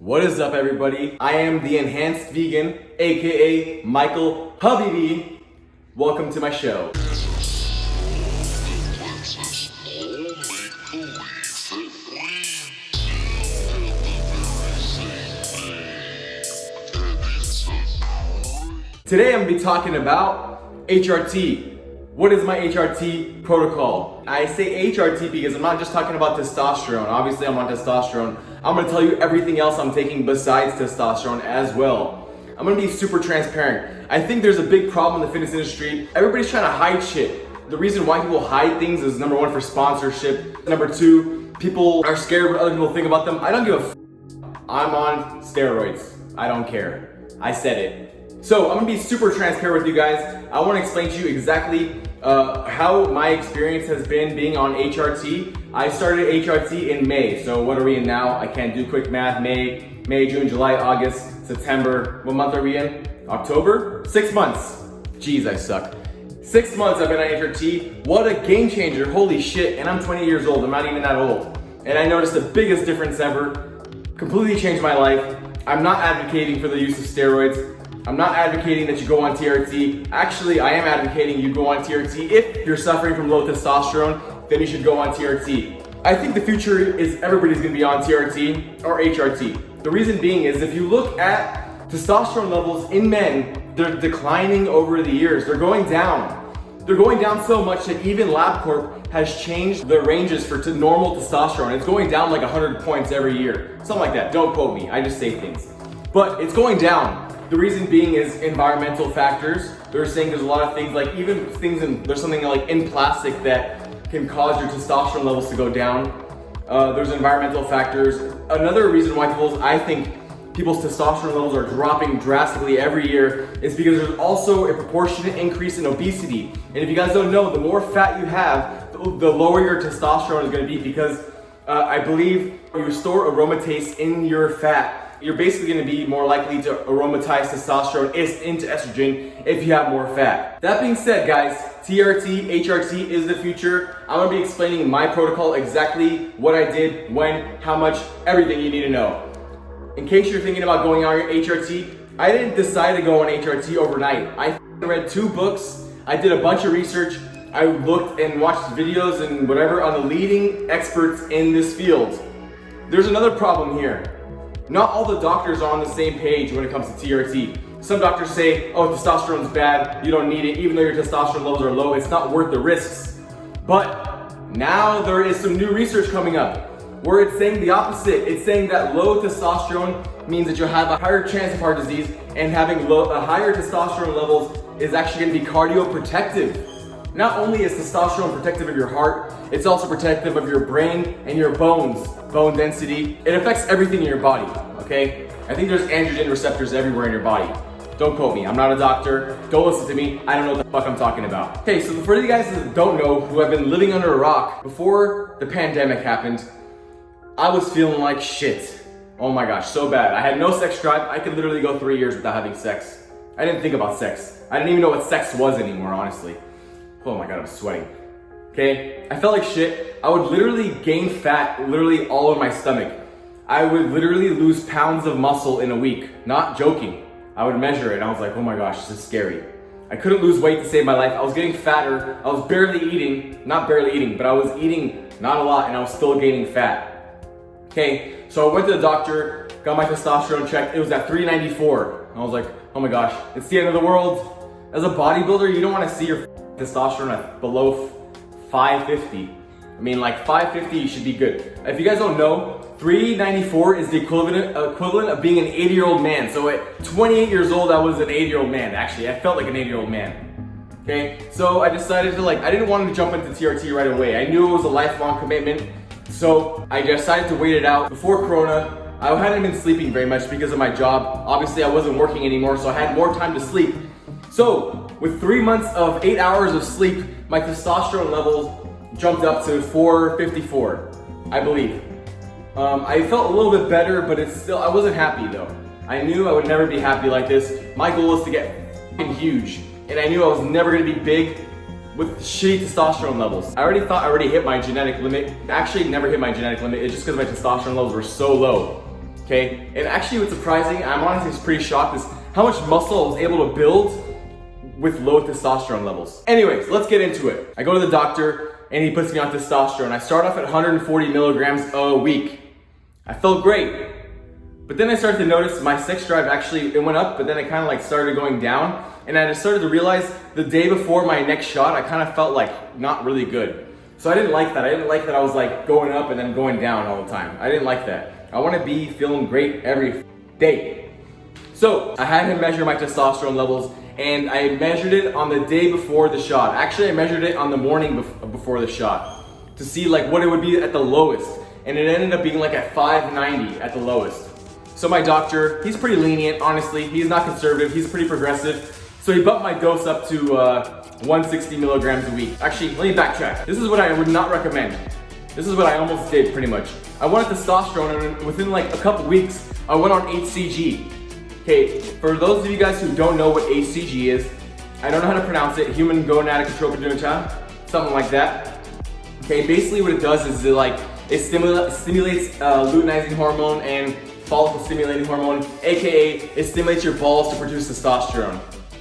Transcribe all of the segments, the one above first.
What is up, everybody? I am the Enhanced Vegan, aka Michael Habibi. Welcome to my show. Today I'm going to be talking about HRT. What is my HRT protocol? I say HRT because I'm not just talking about testosterone. Obviously I'm on testosterone. I'm going to tell you everything else I'm taking besides testosterone as well. I'm going to be super transparent. I think there's a big problem in the fitness industry. Everybody's trying to hide shit. The reason why people hide things is number one, for sponsorship. Number two, people are scared what other people think about them. I don't give a f. I'm on steroids. I don't care. I said it. So I'm gonna be super transparent with you guys. I wanna explain to you exactly how my experience has been being on HRT. I started HRT in May. So what are we in now? I can't do quick math. May, June, July, August, September. What month are we in? October? 6 months. Jeez, I suck. 6 months I've been on HRT. What a game changer, holy shit. And I'm 20 years old, I'm not even that old. And I noticed the biggest difference ever. Completely changed my life. I'm not advocating for the use of steroids. I'm not advocating that you go on TRT. Actually, I am advocating you go on TRT. If you're suffering from low testosterone, then you should go on TRT. I think the future is everybody's gonna be on TRT or HRT. The reason being is if you look at testosterone levels in men, they're declining over the years. They're going down. They're going down so much that even LabCorp has changed the ranges for normal testosterone. It's going down like 100 points every year. Something like that. Don't quote me, I just say things. But it's going down. The reason being is environmental factors. They're saying there's a lot of things, like even things there's something like in plastic that can cause your testosterone levels to go down. There's environmental factors. Another reason why I think people's testosterone levels are dropping drastically every year is because there's also a proportionate increase in obesity. And if you guys don't know, the more fat you have, the lower your testosterone is gonna be, because I believe you store aromatase in your fat. You're basically gonna be more likely to aromatize testosterone into estrogen if you have more fat. That being said, guys, TRT, HRT is the future. I'm gonna be explaining my protocol, exactly what I did, when, how much, everything you need to know. In case you're thinking about going on your HRT, I didn't decide to go on HRT overnight. I read 2 books, I did a bunch of research, I looked and watched videos and whatever on the leading experts in this field. There's another problem here. Not all the doctors are on the same page when it comes to TRT. Some doctors say, oh, testosterone's bad, you don't need it, even though your testosterone levels are low, it's not worth the risks. But now there is some new research coming up where it's saying the opposite. It's saying that low testosterone means that you'll have a higher chance of heart disease, and having higher testosterone levels is actually gonna be cardioprotective. Not only is testosterone protective of your heart, it's also protective of your brain and your bones, bone density. It affects everything in your body, okay? I think there's androgen receptors everywhere in your body. Don't quote me, I'm not a doctor. Don't listen to me, I don't know what the fuck I'm talking about. Okay, so for you guys that don't know, who have been living under a rock, before the pandemic happened, I was feeling like shit. Oh my gosh, so bad. I had no sex drive. I could literally go 3 years without having sex. I didn't think about sex. I didn't even know what sex was anymore, honestly. Oh my God, I'm sweating. Okay, I felt like shit. I would literally gain fat literally all over my stomach. I would literally lose pounds of muscle in a week. Not joking. I would measure it and I was like, oh my gosh, this is scary. I couldn't lose weight to save my life. I was getting fatter. I was barely eating, not barely eating, but I was eating not a lot and I was still gaining fat. Okay, so I went to the doctor, got my testosterone checked. It was at 394. I was like, oh my gosh, it's the end of the world. As a bodybuilder, you don't want to see your testosterone at below 550. I mean, like 550, you should be good. If you guys don't know, 394 is the equivalent of being an 80-year-old man. So at 28 years old, I was an 80-year-old man. Actually, I felt like an 80-year-old man. Okay, so I decided to I didn't want to jump into TRT right away. I knew it was a lifelong commitment. So I decided to wait it out. Before Corona, I hadn't been sleeping very much because of my job. Obviously, I wasn't working anymore, so I had more time to sleep. So with 3 months of 8 hours of sleep, my testosterone levels jumped up to 454, I believe. I felt a little bit better, but I wasn't happy though. I knew I would never be happy like this. My goal was to get huge, and I knew I was never gonna be big with shitty testosterone levels. I already thought I already hit my genetic limit. Actually, never hit my genetic limit. It's just because my testosterone levels were so low. okay? And actually what's surprising, I'm honestly pretty shocked, is how much muscle I was able to build with low testosterone levels. Anyways, let's get into it. I go to the doctor and he puts me on testosterone. I start off at 140 milligrams a week. I felt great. But then I started to notice my sex drive actually, it went up, but then it kind of like started going down. And I started to realize the day before my next shot, I kind of felt like not really good. So I didn't like that. I didn't like that I was like going up and then going down all the time. I didn't like that. I want to be feeling great every day. So I had him measure my testosterone levels, and I measured it on the day before the shot. Actually, I measured it on the morning before the shot to see like what it would be at the lowest. And it ended up being like at 590 at the lowest. So my doctor, he's pretty lenient, honestly. He's not conservative, he's pretty progressive. So he bumped my dose up to 160 milligrams a week. Actually, let me backtrack. This is what I would not recommend. This is what I almost did pretty much. I wanted testosterone, and within like a couple weeks, I went on HCG. Okay, for those of you guys who don't know what HCG is, I don't know how to pronounce it, human gonadic trophogen, something like that. Okay, basically what it does is it stimulates luteinizing hormone and follicle stimulating hormone, aka it stimulates your balls to produce testosterone.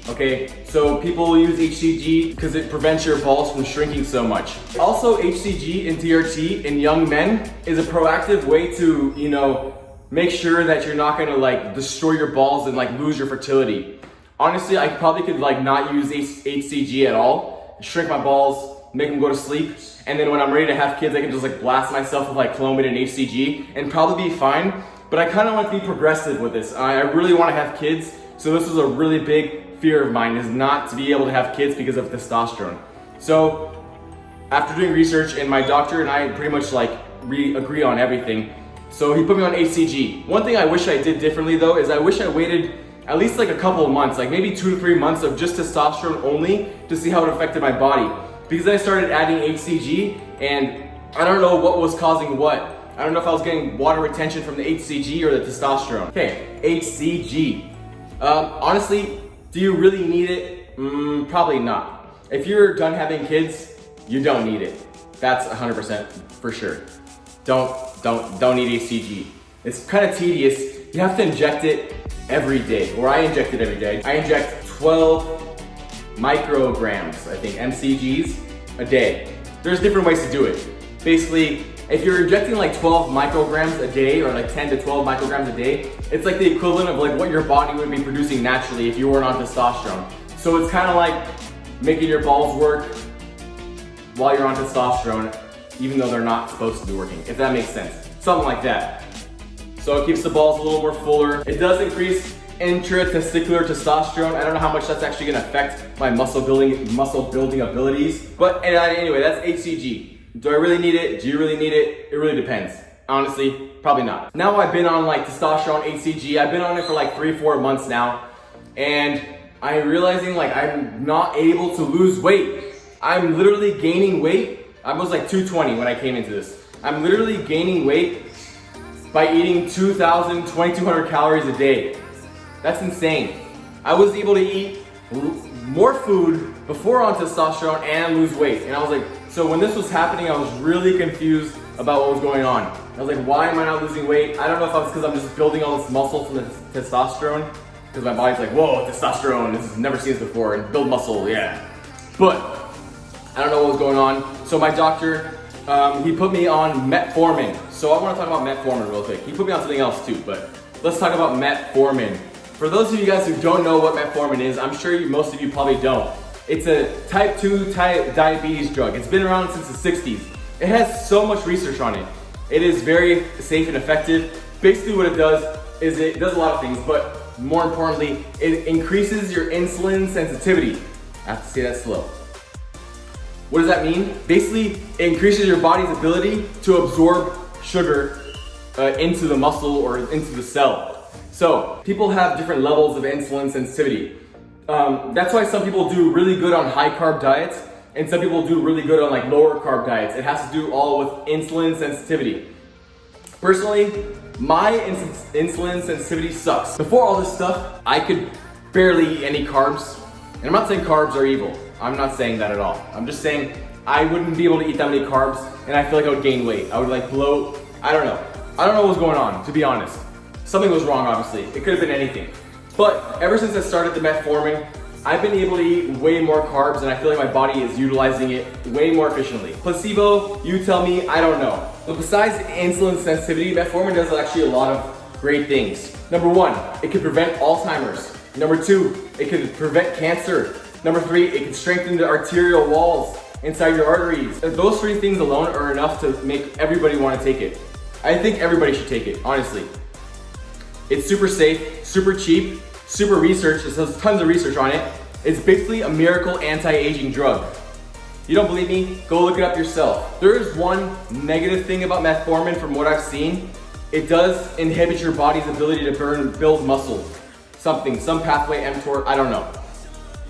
Okay, so people use HCG because it prevents your balls from shrinking so much. Also, HCG and TRT in young men is a proactive way to, you know, make sure that you're not gonna like destroy your balls and like lose your fertility. Honestly, I probably could like not use HCG at all, shrink my balls, make them go to sleep, and then when I'm ready to have kids, I can just like blast myself with like Clomid and HCG and probably be fine. But I kind of want to be progressive with this. I really want to have kids, so this is a really big fear of mine, is not to be able to have kids because of testosterone. So after doing research, and my doctor and I pretty much like agree on everything, so he put me on HCG. One thing I wish I did differently though is I wish I waited at least like a couple of months, like maybe 2 to 3 months of just testosterone only to see how it affected my body. Because I started adding HCG and I don't know what was causing what. I don't know if I was getting water retention from the HCG or the testosterone. Okay, HCG. Honestly, do you really need it? Probably not. If you're done having kids, you don't need it. That's 100% for sure. Don't need HCG. It's kind of tedious. You have to inject it every day, or I inject it every day. I inject 12 micrograms, I think, mcgs a day. There's different ways to do it. Basically, if you're injecting like 12 micrograms a day, or like 10 to 12 micrograms a day, it's like the equivalent of like what your body would be producing naturally if you weren't on testosterone. So it's kind of like making your balls work while you're on testosterone, even though they're not supposed to be working, if that makes sense. Something like that. So it keeps the balls a little more fuller. It does increase intratesticular testosterone. I don't know how much that's actually gonna affect my muscle building abilities. But anyway, that's HCG. Do I really need it? Do you really need it? It really depends. Honestly, probably not. Now I've been on like testosterone, HCG. I've been on it for like 3-4 months now. And I'm realizing like I'm not able to lose weight. I'm literally gaining weight. I was like 220 when I came into this. I'm literally gaining weight by eating 2,000, 2,200 calories a day. That's insane. I was able to eat more food before on testosterone and lose weight. And I was like, so when this was happening, I was really confused about what was going on. I was like, why am I not losing weight? I don't know if it's because I'm just building all this muscle from the testosterone, because my body's like, whoa, testosterone, this has never seen this before, and build muscle, yeah. But I don't know what was going on. So my doctor, he put me on metformin. So I want to talk about metformin real quick. He put me on something else too, but let's talk about metformin. For those of you guys who don't know what metformin is, I'm sure most of you probably don't. It's a type 2 diabetes drug. It's been around since the 60s. It has so much research on it. It is very safe and effective. Basically what it does is it does a lot of things, but more importantly, it increases your insulin sensitivity. I have to say that slow. What does that mean? Basically, it increases your body's ability to absorb sugar into the muscle or into the cell. So people have different levels of insulin sensitivity. That's why some people do really good on high carb diets and some people do really good on like lower carb diets. It has to do all with insulin sensitivity. Personally, my insulin sensitivity sucks. Before all this stuff, I could barely eat any carbs. And I'm not saying carbs are evil. I'm not saying that at all. I'm just saying I wouldn't be able to eat that many carbs and I feel like I would gain weight. I would like bloat. I don't know what was going on, to be honest. something was wrong, obviously. It could have been anything. But ever since I started the metformin, I've been able to eat way more carbs and I feel like my body is utilizing it way more efficiently. Placebo, you tell me, I don't know. But besides insulin sensitivity, metformin does actually a lot of great things. Number one, it can prevent Alzheimer's. Number two, it can prevent cancer. Number three, it can strengthen the arterial walls inside your arteries. Those three things alone are enough to make everybody want to take it. I think everybody should take it, honestly. It's super safe, super cheap, super researched. It has tons of research on it. It's basically a miracle anti-aging drug. You don't believe me? Go look it up yourself. There is one negative thing about metformin from what I've seen. It does inhibit your body's ability to build muscle. Some pathway, mTOR, I don't know.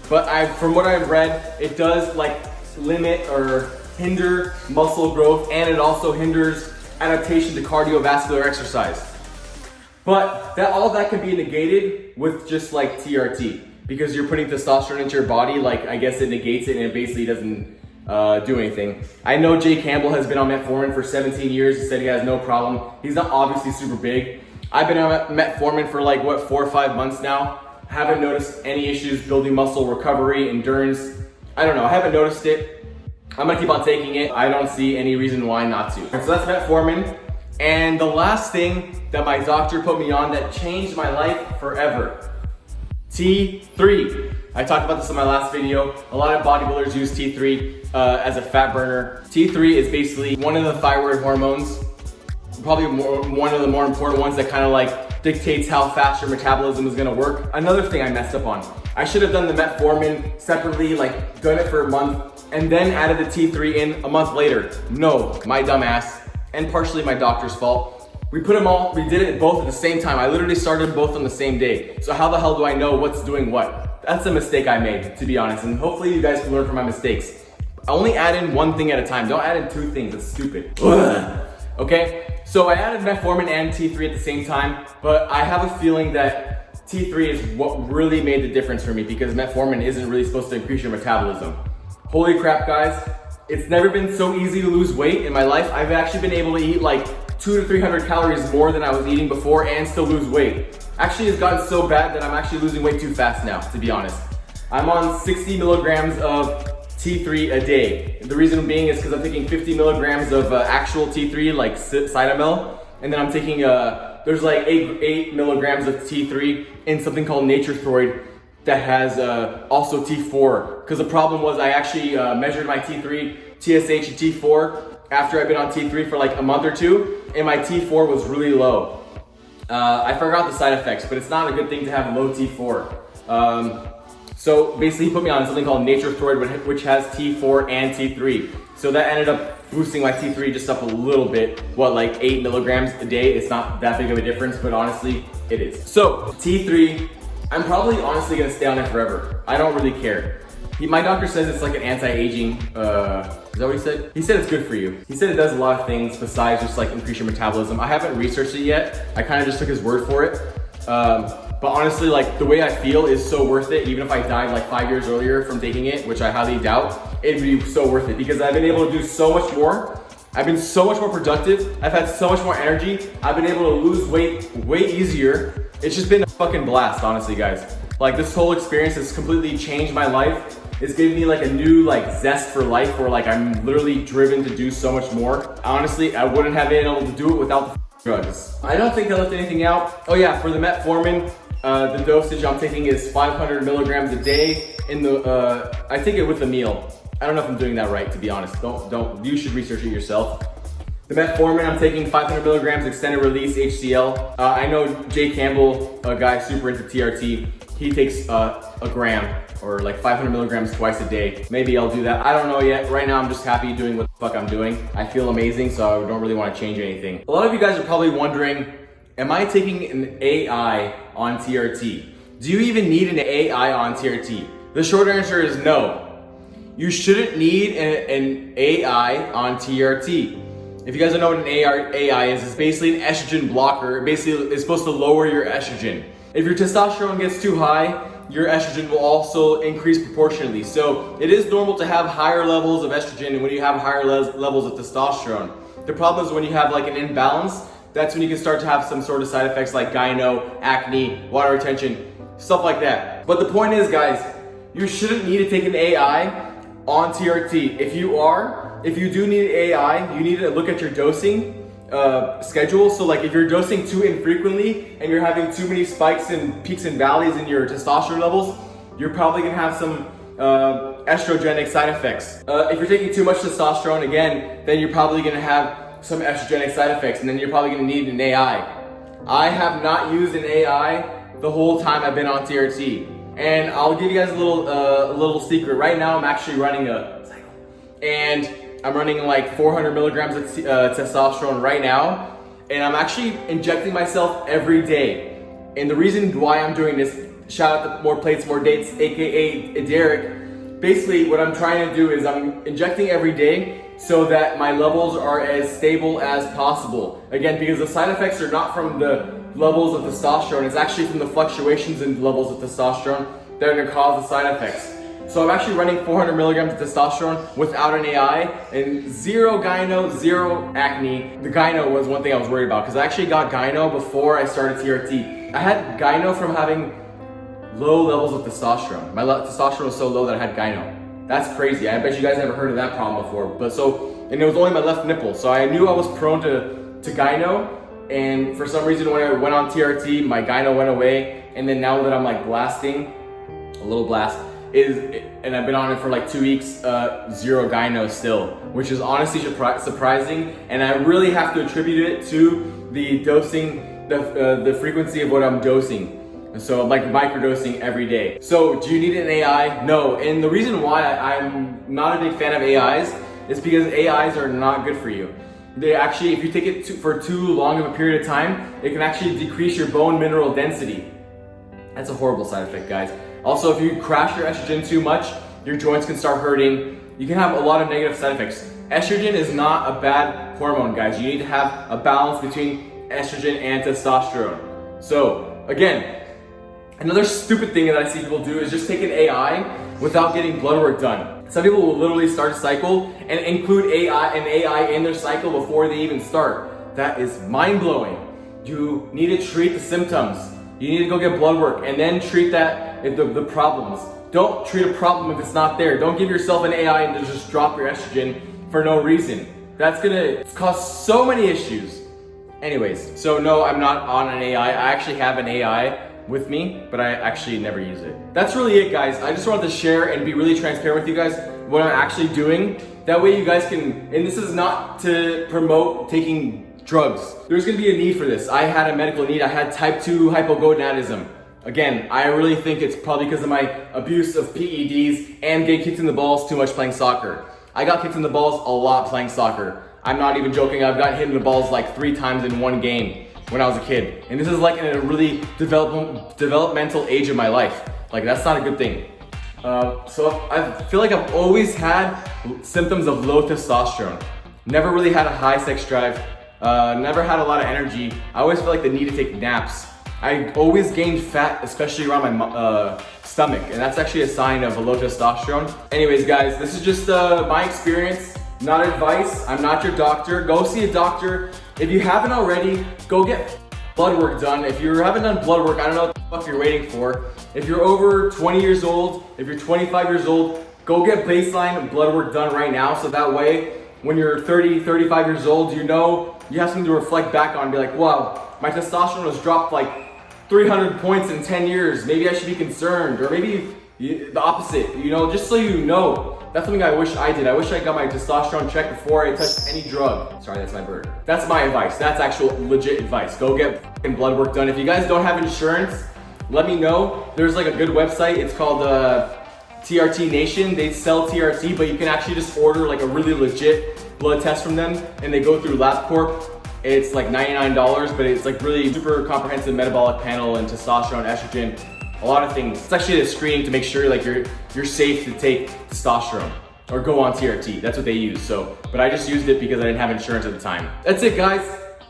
But from what I've read, it does like limit or hinder muscle growth, and it also hinders adaptation to cardiovascular exercise. But all of that can be negated with just like TRT, because you're putting testosterone into your body. Like, I guess it negates it and it basically doesn't do anything. I know Jay Campbell has been on metformin for 17 years. He said he has no problem. He's not obviously super big. I've been on metformin for like 4 or 5 months now. Haven't noticed any issues building muscle recovery, endurance. I don't know, I haven't noticed it. I'm gonna keep on taking it. I don't see any reason why not to. So that's metformin. And the last thing that my doctor put me on that changed my life forever, T3. I talked about this in my last video. A lot of bodybuilders use T3 as a fat burner. T3 is basically one of the thyroid hormones, probably one of the more important ones that kind of like dictates how fast your metabolism is gonna work. Another thing I messed up on. I should have done the metformin separately, like done it for a month, and then added the T3 in a month later. No, my dumb ass, and partially my doctor's fault. We did it both at the same time. I literally started both on the same day. So how the hell do I know what's doing what? That's a mistake I made, to be honest, and hopefully you guys can learn from my mistakes. Only add in one thing at a time. Don't add in two things, it's stupid. Okay, so I added metformin and T3 at the same time, but I have a feeling that T3 is what really made the difference for me, because metformin isn't really supposed to increase your metabolism. Holy crap, guys. It's never been so easy to lose weight in my life. I've actually been able to eat like 200 to 300 calories more than I was eating before and still lose weight. Actually, it's gotten so bad that I'm actually losing weight too fast now, to be honest. I'm on 60 milligrams of T3 a day. The reason being is because I'm taking 50 milligrams of actual T3, like Cytomel, and then I'm taking, there's like 8 milligrams of T3 in something called Steroids that has also T4. Because the problem was I actually measured my T3, TSH, and T4 after I've been on T3 for like a month or two, and my T4 was really low. I forgot the side effects, but it's not a good thing to have low T4. So basically he put me on something called Steroids, which has T4 and T3. So that ended up boosting my T3 just up a little bit. Like 8 milligrams a day? It's not that big of a difference, but honestly, it is. So T3, I'm probably honestly gonna stay on it forever. I don't really care. My doctor says it's like an anti-aging, is that what he said? He said it's good for you. He said it does a lot of things besides just like increase your metabolism. I haven't researched it yet. I kind of just took his word for it. But honestly, like the way I feel is so worth it. Even if I died like 5 years earlier from taking it, which I highly doubt, it'd be so worth it because I've been able to do so much more. I've been so much more productive. I've had so much more energy. I've been able to lose weight way easier. It's just been a fucking blast, honestly, guys. Like this whole experience has completely changed my life. It's given me like a new like zest for life where like I'm literally driven to do so much more. Honestly, I wouldn't have been able to do it without the drugs. I don't think I left anything out. Oh yeah, for the metformin, the dosage I'm taking is 500 milligrams a day. I take it with a meal. I don't know if I'm doing that right, to be honest. You should research it yourself. The metformin, I'm taking 500 milligrams extended release HCl. I know Jay Campbell, a guy super into TRT, he takes a gram or like 500 milligrams twice a day. Maybe I'll do that. I don't know yet. Right now, I'm just happy doing what the fuck I'm doing. I feel amazing, so I don't really want to change anything. A lot of you guys are probably wondering, am I taking an AI on TRT? Do you even need an AI on TRT? The short answer is no. You shouldn't need an AI on TRT. If you guys don't know what an AI is, it's basically an estrogen blocker. Basically, it's supposed to lower your estrogen. If your testosterone gets too high, your estrogen will also increase proportionally. So it is normal to have higher levels of estrogen when you have higher levels of testosterone. The problem is when you have like an imbalance, that's when you can start to have some sort of side effects like gyno, acne, water retention, stuff like that. But the point is, guys, you shouldn't need to take an AI on TRT. If you do need AI, you need to look at your dosing schedule. So like if you're dosing too infrequently and you're having too many spikes and peaks and valleys in your testosterone levels, you're probably gonna have some estrogenic side effects. If you're taking too much testosterone, again, then you're probably gonna have some estrogenic side effects, and then you're probably gonna need an AI. I have not used an AI the whole time I've been on TRT. And I'll give you guys a little secret. Right now I'm actually running a cycle. And I'm running like 400 milligrams of testosterone right now. And I'm actually injecting myself every day. And the reason why I'm doing this, shout out to More Plates, More Dates, AKA Derek. Basically what I'm trying to do is I'm injecting every day so that my levels are as stable as possible. Again, because the side effects are not from the levels of testosterone, it's actually from the fluctuations in levels of testosterone that are gonna cause the side effects. So I'm actually running 400 milligrams of testosterone without an AI and zero gyno, zero acne. The gyno was one thing I was worried about because I actually got gyno before I started TRT. I had gyno from having low levels of testosterone. My testosterone was so low that I had gyno. That's crazy. I bet you guys never heard of that problem before. And it was only my left nipple. So I knew I was prone to gyno. And for some reason, when I went on TRT, my gyno went away. And then now that I'm like blasting, a little blast, and I've been on it for like 2 weeks, zero gyno still, which is honestly surprising. And I really have to attribute it to the dosing, the frequency of what I'm dosing. So I'm like microdosing every day. So do you need an AI? No. And the reason why I'm not a big fan of AIs is because AIs are not good for you. They actually, if you take it for too long of a period of time, it can actually decrease your bone mineral density. That's a horrible side effect, guys. Also, if you crash your estrogen too much, your joints can start hurting. You can have a lot of negative side effects. Estrogen is not a bad hormone, guys. You need to have a balance between estrogen and testosterone. So, again, another stupid thing that I see people do is just take an AI without getting blood work done. Some people will literally start a cycle and include an AI in their cycle before they even start. That is mind-blowing. You need to treat the symptoms. You need to go get blood work and then treat the problems. Don't treat a problem if it's not there. Don't give yourself an AI and just drop your estrogen for no reason. That's gonna cause so many issues. Anyways, so no, I'm not on an AI. I actually have an AI with me, but I actually never use it. That's really it, guys. I just wanted to share and be really transparent with you guys what I'm actually doing. That way you guys can, and this is not to promote taking drugs. There's gonna be a need for this. I had a medical need. I had type 2 hypogonadism. Again, I really think it's probably because of my abuse of PEDs and getting kicked in the balls too much playing soccer. I got kicked in the balls a lot playing soccer. I'm not even joking. I've gotten hit in the balls like 3 times in one game when I was a kid. And this is like in a really developmental age of my life. Like, that's not a good thing. So I feel like I've always had symptoms of low testosterone. Never really had a high sex drive. Never had a lot of energy. I always felt like the need to take naps. I always gained fat, especially around my stomach. And that's actually a sign of a low testosterone. Anyways, guys, this is just my experience, not advice. I'm not your doctor. Go see a doctor. If you haven't already, go get blood work done. If you haven't done blood work, I don't know what the fuck you're waiting for. If you're over 20 years old, if you're 25 years old, go get baseline blood work done right now. So that way, when you're 30, 35 years old, you know, you have something to reflect back on and be like, wow, my testosterone was dropped like 300 points in 10 years. Maybe I should be concerned, or maybe the opposite, you know, just so you know. That's something I wish I did. I wish I got my testosterone checked before I touched any drug. Sorry, that's my bird. That's my advice. That's actual legit advice. Go get fucking blood work done. If you guys don't have insurance, let me know. There's like a good website. It's called TRT Nation. They sell TRT, but you can actually just order like a really legit blood test from them, and they go through LabCorp. It's like $99, but it's like really super comprehensive metabolic panel and testosterone, estrogen, a lot of things. It's actually a screening to make sure like you're safe to take testosterone or go on TRT. That's what they use. So, but I just used it because I didn't have insurance at the time. That's it, guys.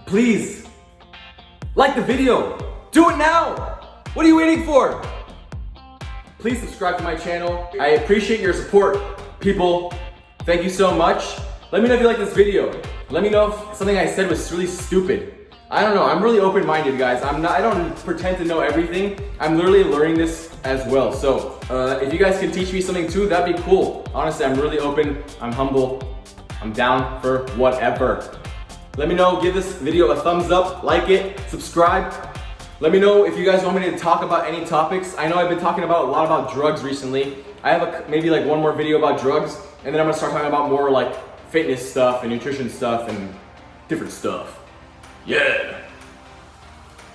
Please like the video. Do it now. What are you waiting for? Please subscribe to my channel. I appreciate your support, people. Thank you so much. Let me know if you like this video. Let me know if something I said was really stupid. I don't know, I'm really open-minded, guys. I don't pretend to know everything. I'm literally learning this as well. So if you guys can teach me something too, that'd be cool. Honestly, I'm really open, I'm humble, I'm down for whatever. Let me know, give this video a thumbs up, like it, subscribe. Let me know if you guys want me to talk about any topics. I know I've been talking about a lot about drugs recently. I have maybe like one more video about drugs, and then I'm gonna start talking about more like fitness stuff and nutrition stuff and different stuff. Yeah.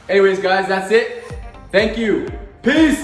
Anyways, guys, that's it. Thank you. Peace.